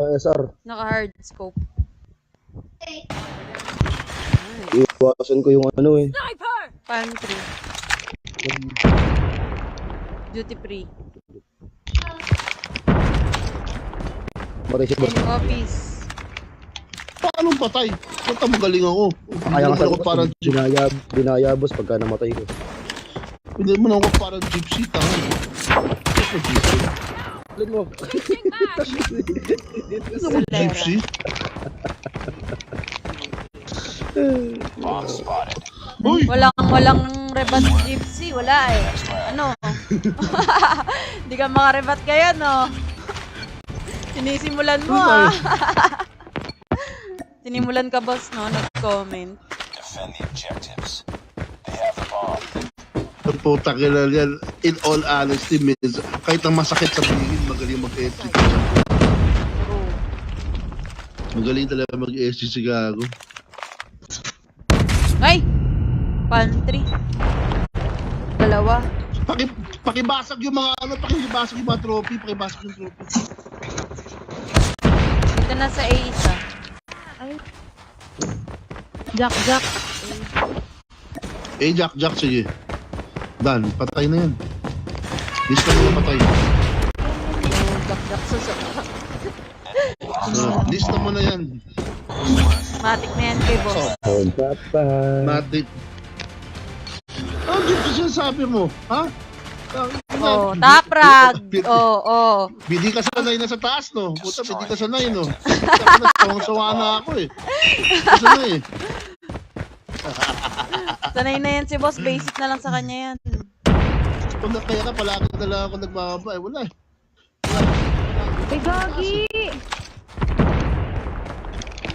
SR. Naka-hard scope. Iwasan ko yung ano eh. Palm tree. Duty free. Matay si boss. Any copies? Paano patay? Punta magaling ako. Kaya nga ako parang binaya boss pagka namatay ko. Hindi mo na ako parang gypsy. Tanga. Ito gypsy. Alin mo? Ano mo gypsy? Uy! Walang rebat gypsy. Wala eh. Ano? Hindi ka makarebat kaya, no? Sinisimulan mo, ah. Sinimulan ka, boss, no? Nag-comment. Defend the objectives. They have the bomb. Puta kilala yan. In all honesty, kahit ang masakit sa tingin, magaling mag-exit. True. Magaling talaga mag-exit si Gago. Ay! Pantry. Dalawa. Pakibasag yung mga ano, pakibasag yung mga trophy, pakibasag yung trophy. Dito na sa A isa. Ay. Jack. Jack, sige. Dan, patay na yan. Lista mo na patay. Jack sa Lista mo na yan. Matik na yan kay boss. Matik. Ano yung sinasabi mo? Ha? Oh, taprag. Oh. Bidi ka sanay na sa taas, no? Puta, bidi ka sanay, no? Sawang-sawa na ako, eh. Sanay, eh. Sanay na yan si boss. Basic na lang sa kanya yan. Kung kaya ka, palagi na lang ako nagmamaba, eh. Wala, eh. Ay, gagi!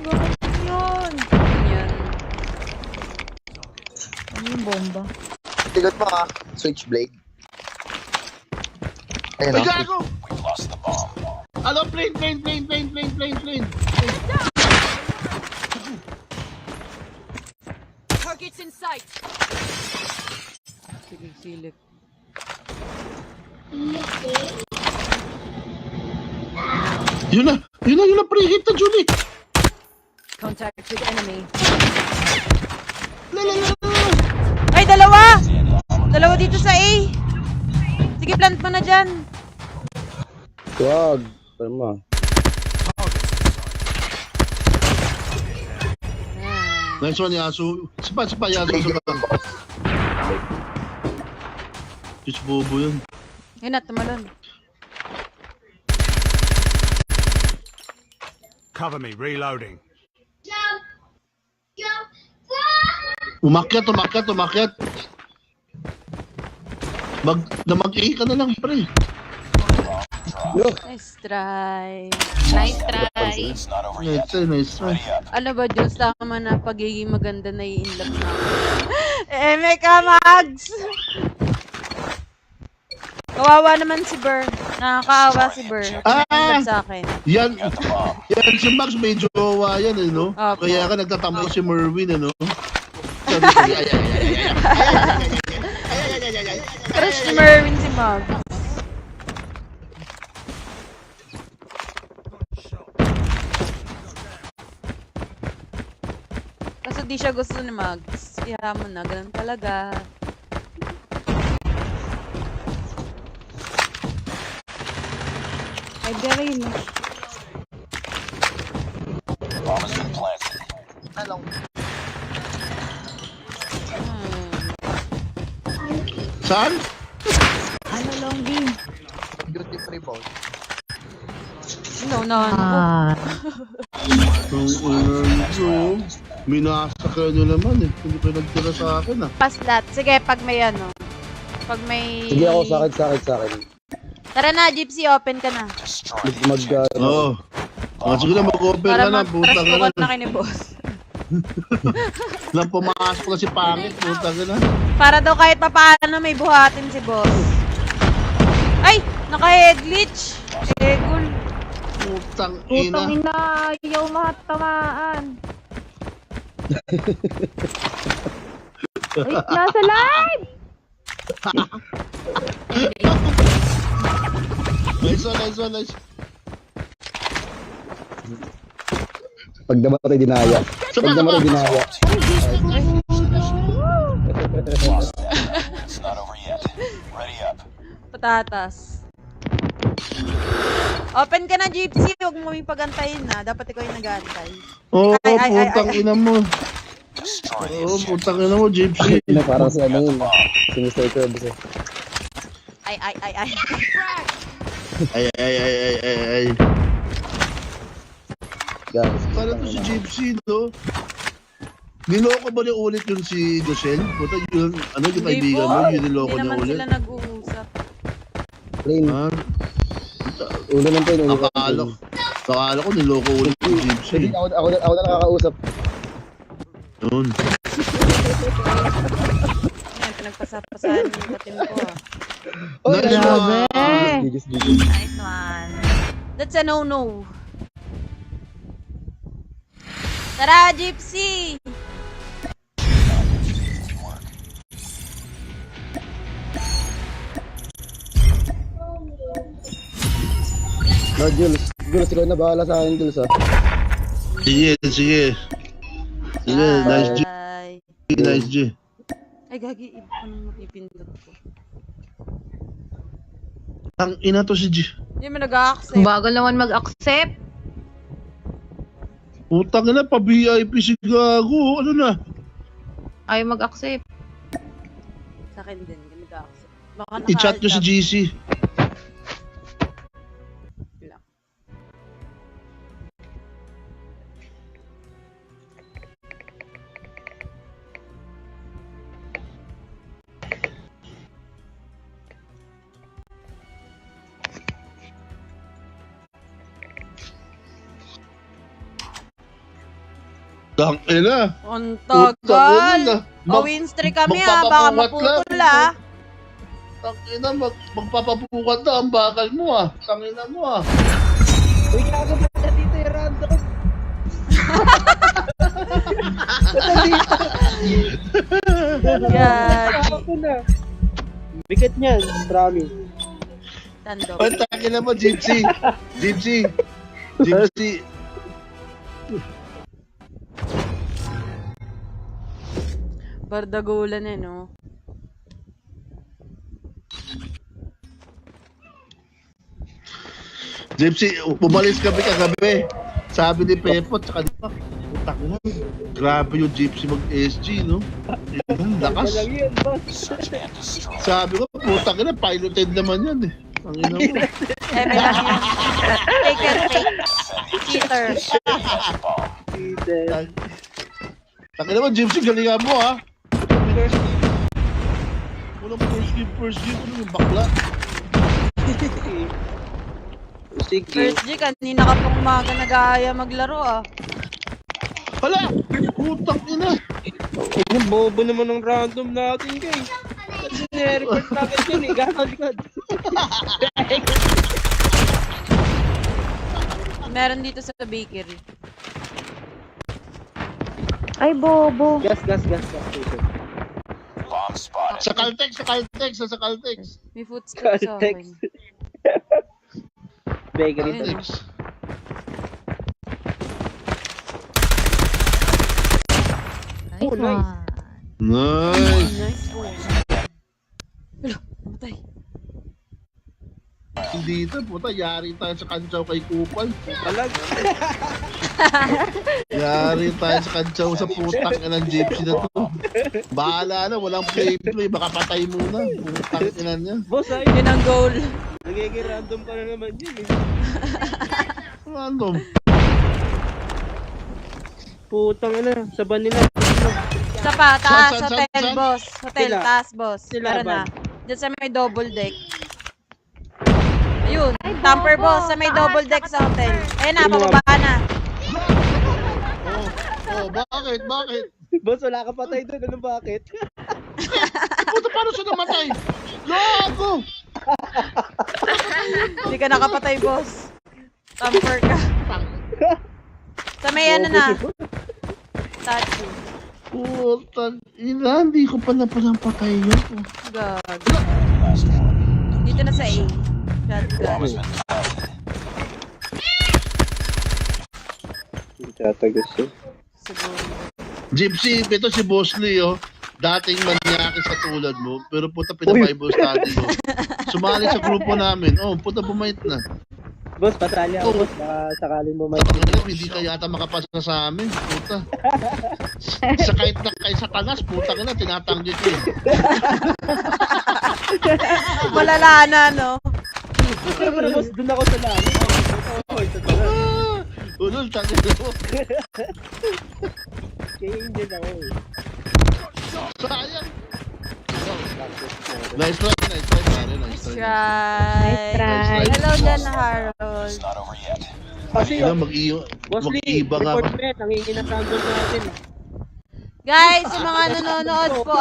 Bakit yun? Yan. Ano yung bomba? Tigot mo ah. Switchblade. Ayun Ay, o. Gago! We've lost the bomb. Ano, plane. Targets in sight. Silip. Yun na, pre-hit na, Julie. Contact with enemy. La. Ay, dalawa! Dalawa dito sa A. Sige, plant mo na dyan. Wag. Tama. Nice one, Yasu. Sipa, Yasu. Just bobo yun. Ayun na, tumalon. Cover me, reloading. Umakyat. Mag-i ka na lang, pre. Nice try. It's not over yet. Nice try. Ready up. Ano ba, Diyos? Tama na pagiging maganda na i-inlove na ako. Meka, Mags! Kawawa naman si Burr. Nakakaawa si Burr. Pinag sa akin. Yan si Max may jowa yan, eh, no? Opo. Kaya ka nagtatampo si Merwin, ano? Sabi ko, ay. Crush ni Merwin si Mags. Kaso di siya gusto ni Mags. Kaya mo na, ganun talaga. Ay, Beryl. Bomb has been planted. Saan? Ano, Longy? Duty free ball. No. Minasakay nyo naman, eh. Hindi pa nagtira sa akin, ah. Pass that. Sige, pag may ano. Pag may... Sige ako, sa akin. Tara na, Gypsy, open ka na. Destroy the Mag, objective. Oo. Sige na, mag-open Para ka na, puta ka na. mag-trust na kayo ni boss. Nang pumasok na si Pangit, puta ka na. Para daw kahit papaano may buhatin si boss. Ay! Naka-head glitch! Egul. Putang Putang ina. ina, ayaw mahatamaan. Ay, nasa live! Nice one. Pag namatay, dinaya. Saba, Pag namatay, saba. dinaya. Lost that. It's not over yet. Ready up. Patatas. Open ka na, Gypsy. Huwag mo may pagantayin na. Dapat ikaw yung nag-aantay. Oo, Ay, ay, ay, putang ay. ina mo. Destroy the Oo, objective. putang ina mo, Gypsy. Na parang si ano yun. Si Mr. Krabs eh. Ay, ay, ay, ay. Ay. Guys. Para to si Gypsy, no? Niloko ba niya ulit yun si Jocelyn? Puta, yun, ano yung Hindi kaibigan po. mo, yun niloko Hindi niya naman ulit. sila nag-uusap. Plain. Ha? Ulo lang plain. Akala ko niloko ulit si Gypsy. Hindi, ako na nakakausap. Yun. Ayan, pinagpasapasahan yung katim ko ah. Oy, Nice Grabe. one. Digis. Nice one. That's a no-no. Tara, Gypsy! No, Jules. Jules, ikaw na bahala sa akin, Jules, ah. Sige. Sige, nice G. Ay. Nice G. Ay, gagi. Iba ko nang mapipindot ko. Ang ina to si G. Hindi mo nag-accept. Bagal naman mag-accept. Putang ina, pa-VIP si Gago. Ano na? Ayaw mag-accept. Sa akin din, hindi nag-accept. Baka I-chat nyo si GC. lang. Ang ina. Ang Putang tagal! ina. O, win streak kami ah. Baka magpapapukat maputol lang. ah. Ang ina, magpapapukat na ang bakal mo ah. Ang ina mo ah. Uy, gago ba na dito yung random? Gagi. Ako na. Bigat niyan, promise. Tando. Ang takin na mo, Gypsy. Gypsy. Bardagulan eh, no? Gypsy, umalis kami kagabi. Sabi ni Pepo, tsaka di ba? Putak na. Grabe yung Gypsy mag-SG, no? Ang lakas. Search and destroy. Sabi ko, putak na, piloted naman yan eh. Ang ina mo. Eh, may lang yun. Taker fake. Cheater. Takin naman, Gypsy, galingan mo ha. Walang first game, ano yung bakla? Sige. First G, kanina ka pong umaga nag-aaya maglaro ah. Hala! Putak ina! Yung bobo naman ng random natin, guys. Kasi nire-report natin yun eh. Gagad. Meron dito sa bakery. Ay, bobo. Gas. Bomb spotted. Sa Caltex. May footsteps sa akin. Bakery. Ayun. Caltex. Nice Oh, nice. one. Nice! Nice one. Wala, matay. Dito, puta, yari tayo sa kantsaw kay Kupal. Alag. Yari tayo sa kantsaw sa putak ng Gypsy na to. Bahala na, walang play. Baka patay muna. Putang ina niya. Boss, ay. Yun ang goal. Nagiging random ka na naman yun eh. Random. Putang ina. Saban nila. Isa pa, taas, Saan? hotel, boss. Hotel, Sila. taas, boss. Sila Meron ba? na. Diyan sa may double deck. Ayun, tamper bobo. boss sa may double deck sa hotel. Ayun na, Sino pababa na. Oh, bakit? Boss, wala ka patay doon. Ano bakit? Puta, paano siya namatay? Lago! Hindi ka nakapatay, boss. Tamper ka. Sa may ano na. Statue. Putang ina, hindi ko pa napatay yun. Gag. Last one. Dito na sa A. Bomb has Shotgun. been planted. Tatagos yun. Siguro. Gypsy, ito si Boss Lee, oh. Dating manyaki sa tulad mo, pero puta pina-Bible study mo. Sumali sa grupo namin. Oh, puta bumait na. Boss, pasali ako, boss. Baka sakaling mo may... Hindi ka yata makapasa sa amin, puta. Sa kahit na kay Satanas, puta ka na, tinatanggi ko eh. Malala na, no? Pero boss, dun ako sa langit. Oh, ito talaga. Ulol, tanggi mo. Kaya hindi ako eh. Sayang. Nice try, pare. Nice try. Nice try. Hello dyan, Harold. It's not over yet. Kasi, Boss Lee, Mag-iba nga. report me, nangingi ng random natin. Guys, sa mga nanonood po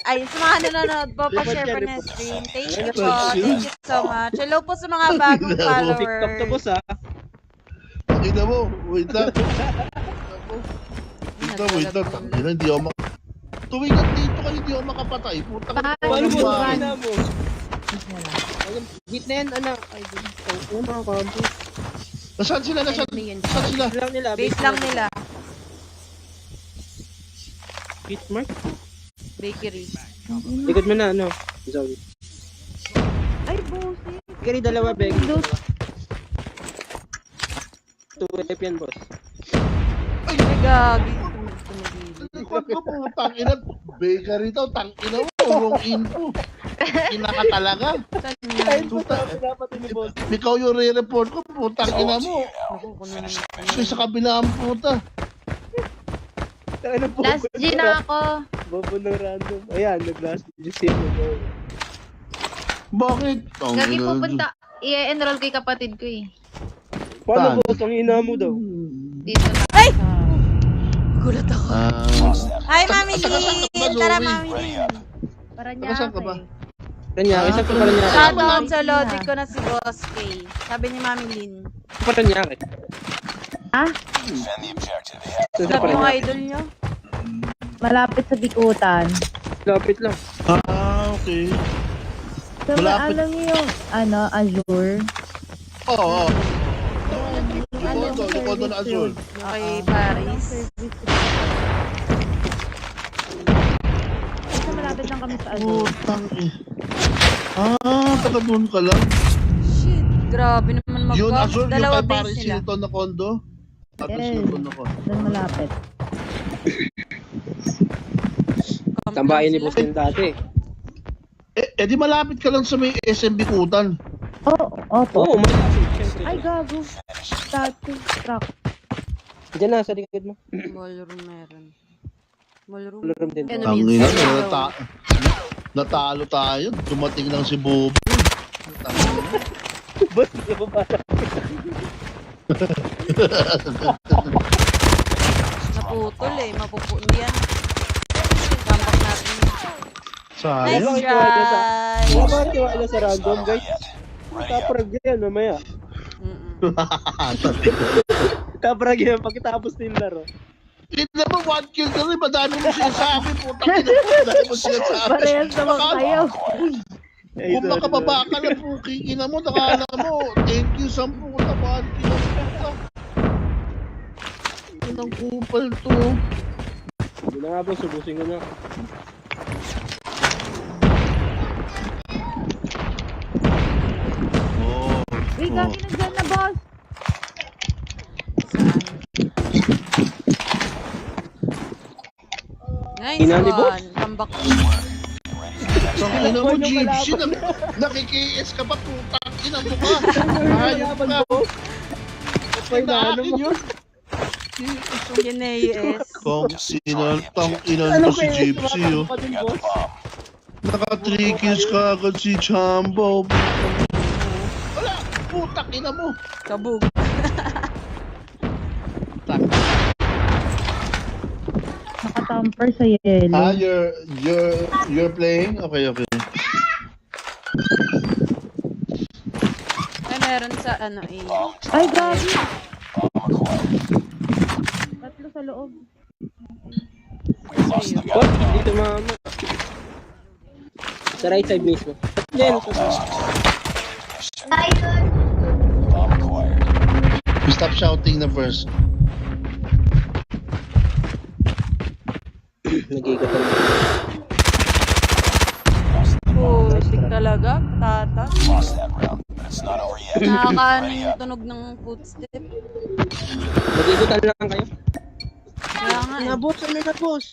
ay, sa mga nanonood po, pa-share po na stream. Thank you po. Thank you so much. Hello po sa mga bagong TikTok to, boss, followers. ha? Ina mo, wait lang. Wait lang. Tangina, hindi ako tuwing dito kayo, hindi ako makapatay. Puta ka na. Paano mo, ba? gitna mo? Gitna yan, anak. Ay, mga campus. Nasaan sila? Nasaan sila? Base lang nila. Base lang nila. Bitmark? Bakery. Likod mo na, ano? Sorry. Ay, bossy. Bakery, dalawa, bakery. Dos. 2 yan, boss. Ay, gagi. Likod ko, putang ina. Bakery daw, tangina mo. Wrong info. Ina ka talaga. Saan yan? Puta, Dapat ni boss. ikaw yung re-report ko, putang ina mo. Kasi sa kabilang puta. Ano po? Last G na ako. Bobo ng random. Ayan, nag-last G mo. Bakit? Gagi pupunta. I-enroll kay kapatid ko eh. Paano, Saan? boss? Ang ina mo daw. Dito na. Ay! Gulat ako. Lost that. Hi, Mami Taga- saan ka ba, Lynn! Tara, Zoe? Mami Ready Lynn. up. Para niya. Saan ka ba? Kanya, isa ko pa rin niya. Shoutout sa Lodi ko na si Boss K. Sabi ni Mami Lynn. Pa rin niya. Defend the objective. They have Isa pa Sabi rin mo niya. idol nyo? Malapit sa bikutan. Lapit lang. Okay. So, Malapit. alam niyo yung, Azure? Oo. Likodo na Azul. Okay, Paris. Basta malapit lang kami sa Azure. Putang eh. Taga doon ka lang. Shit, grabe naman Yun, mag-buff. Azul, yung Dalawa kay base Paris nila. Hilton na kondo. Tapos Yes. Hilton na kondo. Doon malapit. Tambayan ni boss yung dati. Di malapit ka lang sa may SMB Kutan. Opo. Oo, malapit. Siyempre. Ay, gago. Statue. Truck. Diyan na, sa likod mo. Ballroom meron. Ballroom. Ballroom din. Ano Ang yun? ina, natalo tayo. Dumating lang si Bobo. Boss, hindi ko pa. Naputol eh. Mapupundi yan. Tambak natin. Sayang. Nice Wala try! ba tiwala sa random, not over guys? yet. Ready up. Taparag yan, mamaya. Mm-mm. Taparag yan pagkatapos ng laro. Hindi naman 1 kill ka rin. Madami mo sinasabi. Putang ina. Madami mo sinasabi. Parehas naman kayo. Kung makababa ka na po, kikina mo, nakala mo, thank you, 10 puta, 1 kill ang puta. Inang kupal to. Hindi na nga boss, subusin ko na. Uy, gagi nandyan na, boss. Nice Inani, boss. one. Tambak. Ang ina mo, Gypsy, nakikis ka pa, putang ina mo ka. Ayun ka. May na ano Akin mo. yun. Yun na US. Kung tang ina mo si Gypsy, oh. Pa din, Got the boss. bomb. Naka-3 kills ka agad si Chambo. Wala, putang ina mo. Kabog. Nakatamper sa yellow. You're playing? Okay. Ay, meron sa ano eh. Bomb Ay, drop. grabe. Bomb acquired. Tatlo sa loob. Lost the Boss, gun. dito mama. Sa right side mismo. Yan, Bomb acquired. Stop shouting na first. Nagigatan na. Putik talaga, tata. Lost that round, but it's not over yet. Nakakaano yung tunog ng footstep. Nagigatan lang kayo. Kaya nga eh. Boss, ano na, boss?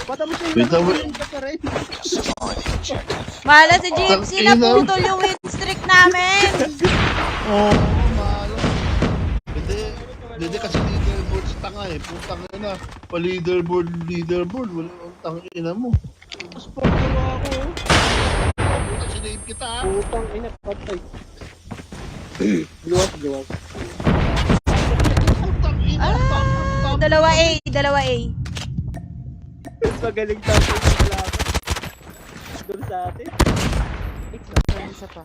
Bata mo siya Wait, pa rin. Destroy the objective. Mahala si Gypsy, naputol yung win streak namin. Oo, malo. Hindi kasi leaderboard sa tanga eh. Putang ina. Pa-leaderboard. Wala ang tangina mo. Mas pagkawa ako. Putang sinave kita ha. Putang ina, patay. Luwas. Putang ina. Dalawa A. Mas magaling tayo sa kalaban. Doon sa atin. Isa pa.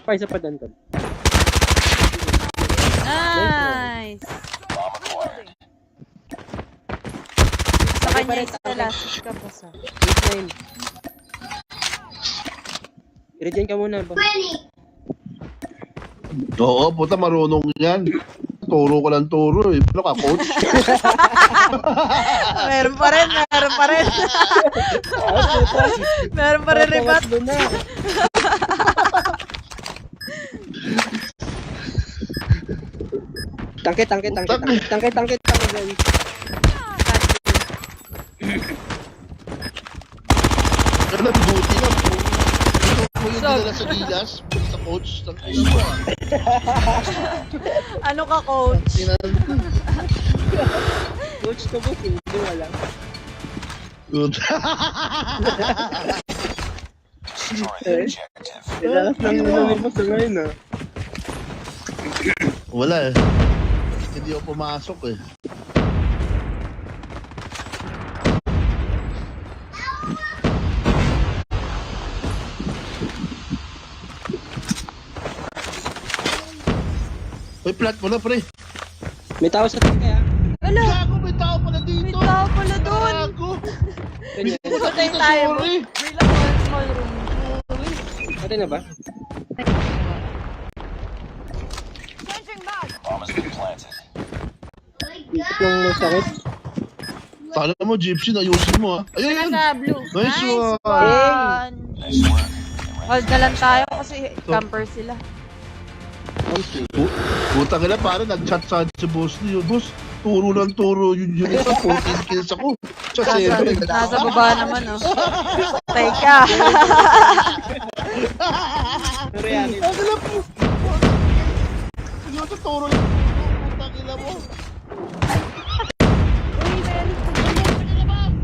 Pa, isa pa dandan. Nice. Bomb acquired. Sa kanya isa last ka pa sa. 8-9. I-regen ka muna, boss. Oo, puta marunong yan. Turo ko lang turo eh. Ano ka, coach? Meron pa rin. Meron pa rin rebat. Doon na. Tangke, baby. Ano, buti lang. Kung yung dinala sa gilas, sa coach, tangina mo ah. Ano ka, coach? Coach ko, boss. Hindi wala. Good. Destroy the objective. Ilalas lang naman ni boss ngayon, ah. Wala eh. Hindi ako pumasok eh. Uy, plat mo na, pre. May tao sa tangke, ah. Wala. Gago, may tao pala May dito. tao pala doon. Gago. Ganyan. Patay tayo. Sorry. Small room. Patay na ba? Bomb has been planted. Yung sakit. Tala mo, Gypsy, ayusin mo ha. Ayun, Nasa blue. Nice one. one. Nice work. Hold na lang tayo kasi camper sila. Puta ka na, parang nag-chat sa boss niyo. Boss, turo lang turo. Yun isa, 14 kills ako. Sa 7. Nasa baba naman, oh. Patay ka. Pero yan, Ang ina po. Yung tuturo yung puta kila mo.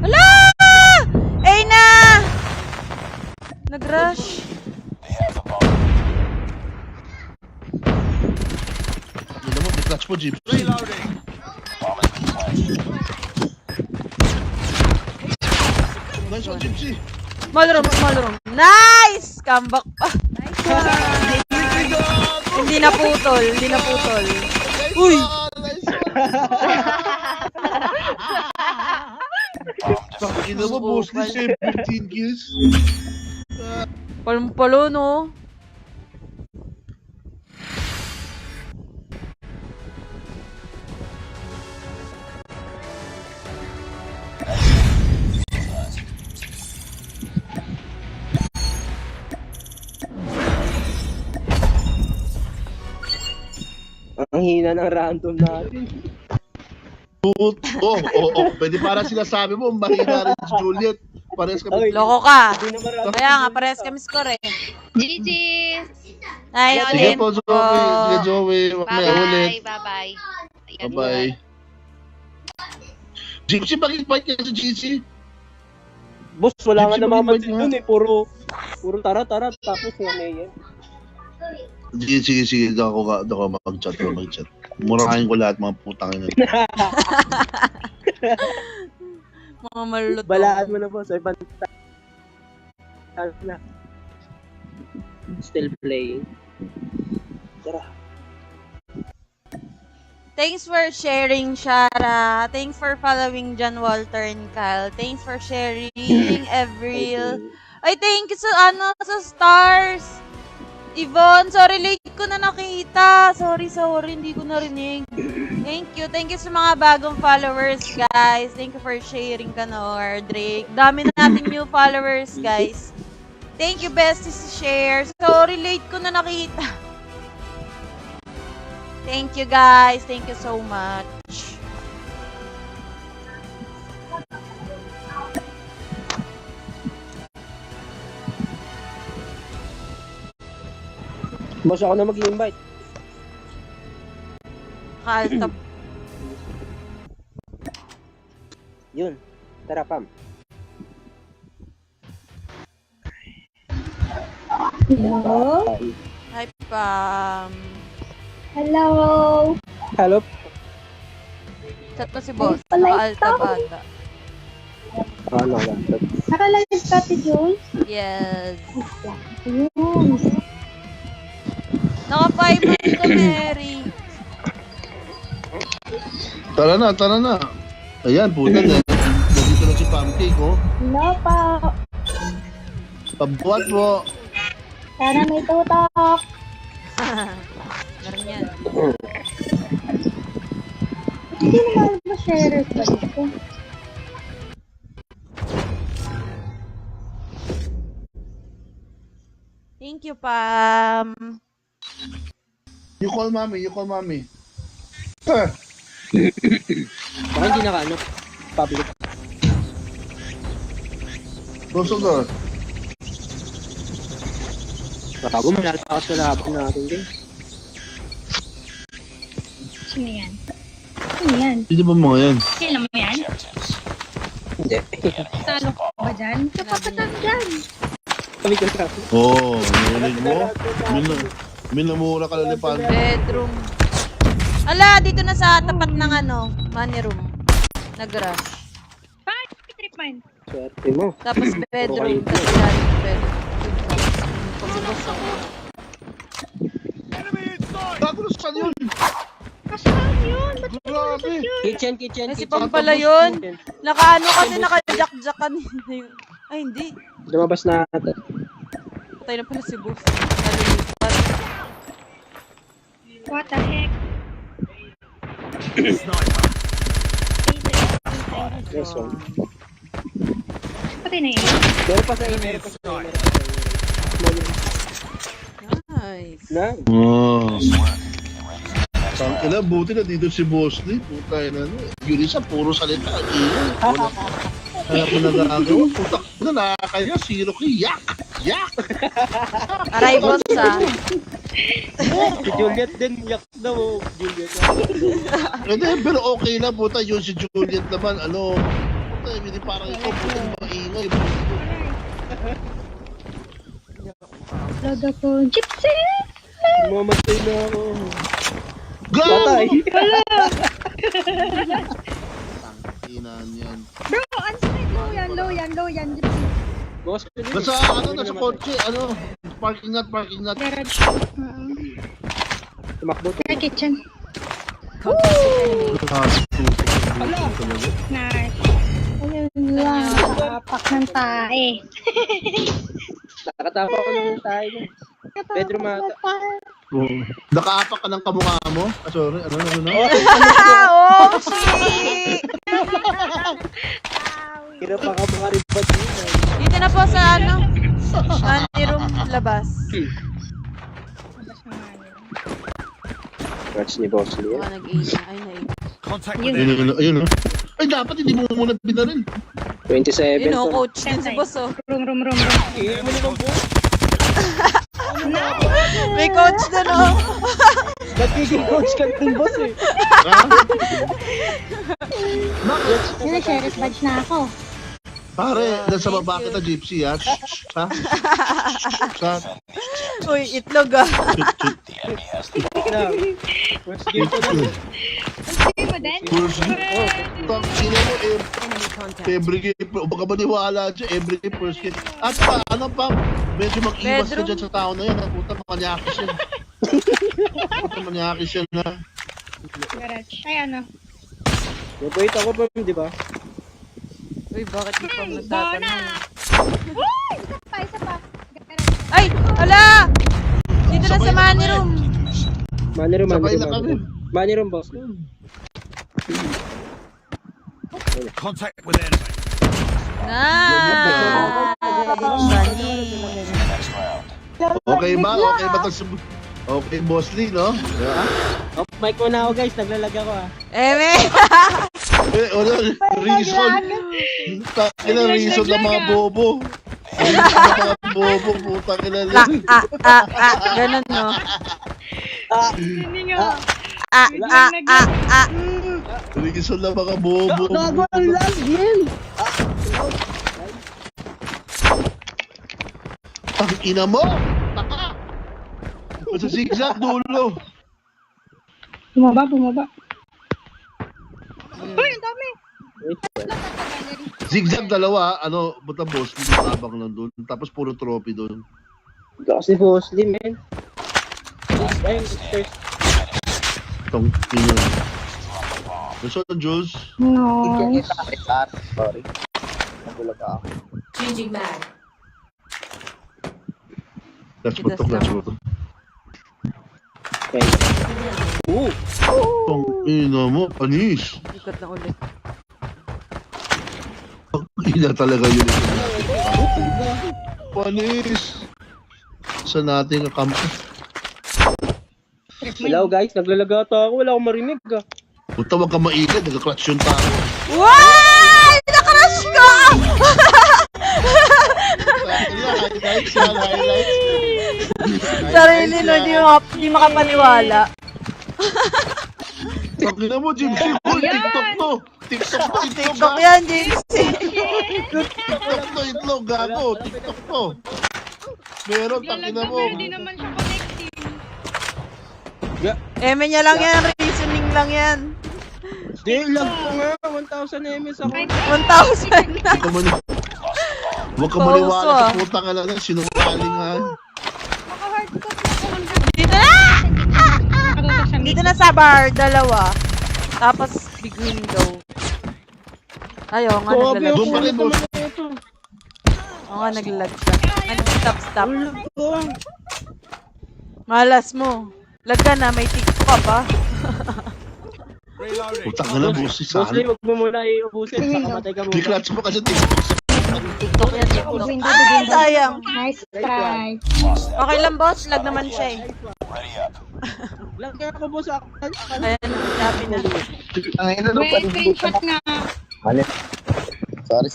Wala! Ay na! Nag-rush. They have the bomb. Yun mo, di-clutch mo, Gypsy. Reloading. Bomb has been planted. Nice one, Gypsy. Small room. Nice! Comeback pa. Hindi naputol. Uy! Nice one. Bomb defused. Ina mo, boss ni 17 kills. Palumpalo, no? ang hina ng random natin. Pwede para sinasabi mo, mahina rin si Juliet. Parehas kami. Oy. Loko ka. Hindi na marami. Kaya nga, parehas kami score eh. GG! Ay, Sige ulit. po, Joey. Sige, Joey. Mamaya ulit. Bye-bye. Ayan. Bye-bye. Gypsy, bakit fight ka sa GC? Boss, wala nga Gypsy, namamansin mag-invite dun eh. Puro tara, tapos nga na yan. Sige. Ako mag-chat. Murahin ko lahat mga putang ina. Mga malulot. Balaan mo na, boss. Ay, banta. Na. Still playing. Tara. Thanks for sharing, Shara. Thanks for following John Walter and Kyle. Thanks for sharing, Avril. Ay, thank you sa, sa stars. Yvonne, sorry late ko ko na nakita. Sorry, hindi ko narinig. Thank you sa mga bagong followers, guys. Thank you for sharing, Kanor, Drake. Dami na natin new followers, guys. Thank you, besties, share. Sorry, late ko na nakita. Thank you, guys. Thank you so much. Boss, ako na mag-invite. Kaltap. Yun. Tara, Pam. Hello? Hi, Pam. Hello? Hello. Chat pa si boss. Ay, Naka-alta tao. bata. Ano lang. Nakalive ka, Ate Jules? Yes. Yun. Naka-5 ka, Mary. Tara na. Ayan, puta na. Nandito na si Pancake, oh. Hello po. Pabuhat po. Sana may tutok. Meron yan. Hindi naman ma-share ba dito? Thank you, Pam. You call mommy. Baka hindi naka, public. Rosalor. Bago manalpakas na lahat natin, guys. Sino yan? Sino yan? Hindi ba mga yan? Sino mo yan? Hindi. Talo ko ba dyan? Kapapatan dyan. Kami ko na. Oo, narinig mo? Minamura ka lalipan. Bedroom. Ala, dito na sa tapat ng money room. Nag-rush. Trip man. Swerte mo. Tapos bedroom. Tapos galing bedroom. Gago na saan yun? Kasaan yun? Ba't Grabe. Kitchen. Ay, si Pam pala yun. Nakaano kasi naka-jack-jack kanina yun. Ay, hindi. Lumabas na ata. Patay na pala si boss. Nalilipat. What the heck? Sniper. Yes, one. Pati na yun. Meron pa sa email. Nice. Na. Oh. Tangina, buti na dito si Bosley. Puta na. Yun isa, puro salita. Wala. Kaya ko nagagawa. Puta na, nakakaya. Zero key. Yak! Aray, boss, Si Juliet din, yak daw. Juliet. Hindi, pero okay na. Puta, yun si Juliet naman. Ano? Puta, hindi parang ikaw. Puta, maingay. Laga ko. Gypsy! Mamatay na ako. Go! Patay. Inan yan. Bro, unside. Low yan. Gypsy. Boss, Nasa nasa kotse, parking lot. Garage. tumakbo to. Sa kitchen. Nice. Ayun lang. Papak ng tae. Nakatapa ko ng tayo. Bedroom ata. Nakaapak ka ng kamukha mo? Ah, sorry, ano? Oh, shit! Hirap pa ka mga ribat yun. Dito na po sa money room labas. Watch ni Boss Lee. Mga nag-8 na. Ay, na-8. Contact Yun. with enemy. Ayun. Ay, dapat hindi mo muna binaril. 27 Yun o, to. coach din si boss o. Room. Hindi mo naman po. May coach din o. Nagiging coach ka ng boss eh. Yun, sheriff badge na ako. Pare, nasa baba kita, Gypsy, ha? Ha? Uy, itlog ah. Watch game ko na. Sige mo din? First game. Sino mo, every game, baka maniwala dyan, every game, first game. At pa, medyo mag-iwas ka Bedroom. dyan sa tao na yan, ha? Puta, manyakis yan. Puta, manyakis yan, ha? Garage. Ay, ano? Wait ako pa, di ba? Uy, bakit di pa Bona! magtatanong? Uy! Isa pa. Garage. Ay, ala! Dito na sa money room. Manny room, Sabay Manny na room. kami. Manny room, boss. Contact with enemy. Nice! Bunny. Next round. Okay ba? Okay ba to? Okay, Boss Lee, no? Yeah. Off mic muna ako guys, naglalag ako Eme! Ano? Reason. Takina, reason ng mga bobo. Reason ng mga bobo, putang ina lang. Ganun, no? Hindi nga. Reason ng mga bobo. Gago ang last game! Ang ina mo! Taka! Sa zigzag dulo. Bumaba. Uy, ang dami. Zigzag dalawa, ano, buta boss, hindi tabang lang doon. Tapos puro trophy doon. Kasi boss Lee, man. Ayun, first. Itong ina. Gusto ng Jules? Nice. Sorry. Nagulag ako. That's what to, that's what to. Okay. Itong ina mo, panis. Ikot na ulit. Ang ina talaga yun. Panis. Sa nating kampo. Hello guys, naglalag ata ako. Wala akong marinig ah. Puta, wag ka maingay, nagka-clutch yung tao. Wow! Nakrush ko! Highlights yan, highlights. Sarili, no? Di makapaniwala. Pakina mo, Jim. Uy, TikTok to. TikTok to, itlog. TikTok yan, James. TikTok to, itlog. Gago. TikTok to. Meron, takina mo. Hindi naman siya connecting. Eme niya lang yan, reasoning lang yan. Di, lag ko nga. 1,000 ms ako. 1,000 na. Huwag ka maniwala Pauso, sa putang ala na. Sinungaling ha. Naka-hardcut na ko. Dito na! Dito na sa bar, dalawa. Tapos, big window. Ayaw nga, naglalag Doon pa siya. rin, boss. Oo nga, naglalag siya. Nag-stop. Lag ko. Malas mo. Lag ka na, may TikTok ka pa. Reloading. Putang ala, boss. Si Boss Lee, Sal. wag mo muna iubusin. Pakamatay ka muna. Di-clutch mo kasi TikTok. TikTok yan, TikTok. Window, Ah, window. sayang. Nice try. Okay lang, boss. Lag naman siya eh. Ready up. Lag ka ako boss. Ayan, sabi na. Ang ina no, Wait, screenshot nga. Mali. Sorry.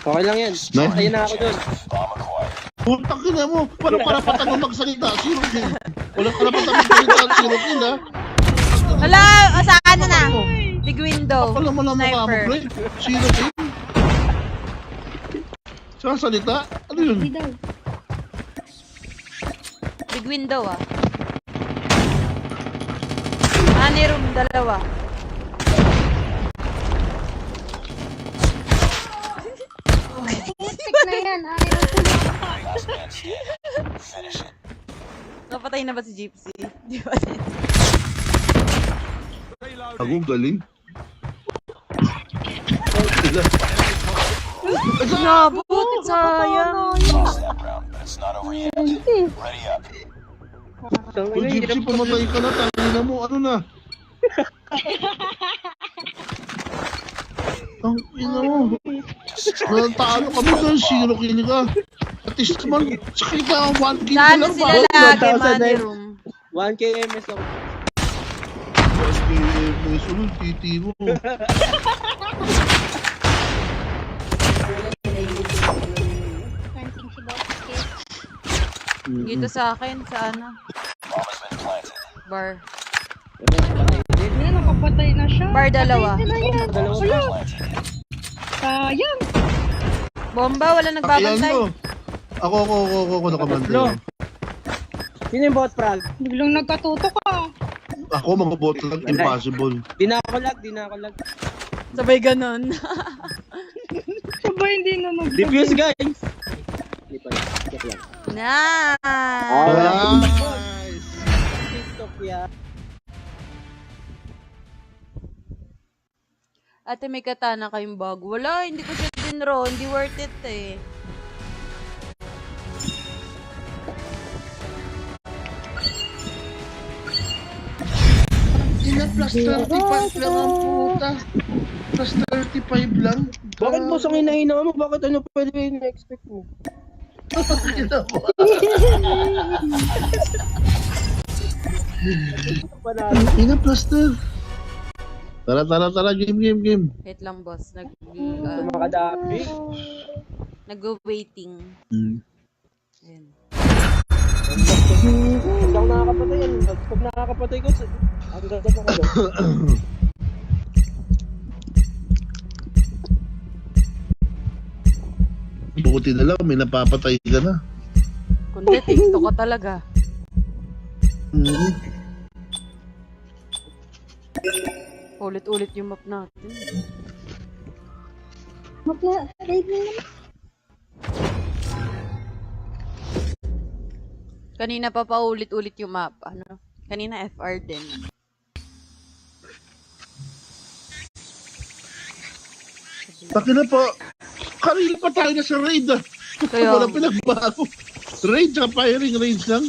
Okay lang yan. Nice. Ayun na ako dun. Bomb acquired. Putang ina mo. Walang karapatan mo magsalita. Zero kill. Walang karapatan mo magsalita. Zero kill ha. Hala, sa ano na? Big window. Wala mo lang mukha mo, Sniper. pre. Zero kill. Sasalita? Ano yun? Hindi daw. Big window ah. Honey room, dalawa. Stick na yan. Ayaw ko na. Last man standing. Finish it. Napatay na ba si Gypsy? Di ba? Ako galing. Nabot, sayang. Lost that round, but it's not over yet. Ready up. Kung Gypsy pumatay ka na, tangina mo, ano na? Ang ina mo. Natalo kami doon, zero kill ka. At least naman, sakit ka, 1 kill ka Saan lang sila ba? lagi, 1,000 money eh. room? 1k ms ako. 1 kill, may sunod, titi mo. Planting si Boss Kid. Dito sa akin, sa ano? Bomb has been planted. Bar. Hindi, nakapatay na siya. Bar, dalawa. Patay na yan. Bomb has Wala. been planted. Sayang. Bomba, wala Takiyan nagbabantay. mo. Ako, nakamanda. Tatlo. Sino yung bot frag? Biglang nagkatuto ka. Ako, mga bot lang, impossible. Di na ako lag. Sabay ganon. Sabay hindi na Defuse guys. Hindi pa yun. Check lang. Nice. Nice! TikTok yan. Ate, may katana kayong bago. Wala, hindi ko siya dinro. Hindi worth it eh. plus 35 lang ang puta. Plus 35 lang. Bakit boss ang hinahina mo? Bakit ano pwede yung na-expect mo? Kita mo. Panalo. Ina plaster. Tara, game. Wait lang, boss. Makadapi. Nag-waiting. Ayan. Pag ako nakakapatay yan. Pag nakakapatay ko, ang ganda pa ko. Buti na lang, may napapatay ka na. Kundi, TikTok ko talaga. Ulit-ulit yung map natin. Mag-raid na naman. Kanina pa paulit-ulit yung map. Ano? Kanina FR din. Takina po. Kanina pa tayo na sa raid ah. Kaya- Walang pinagbago. Raid tsaka firing range lang.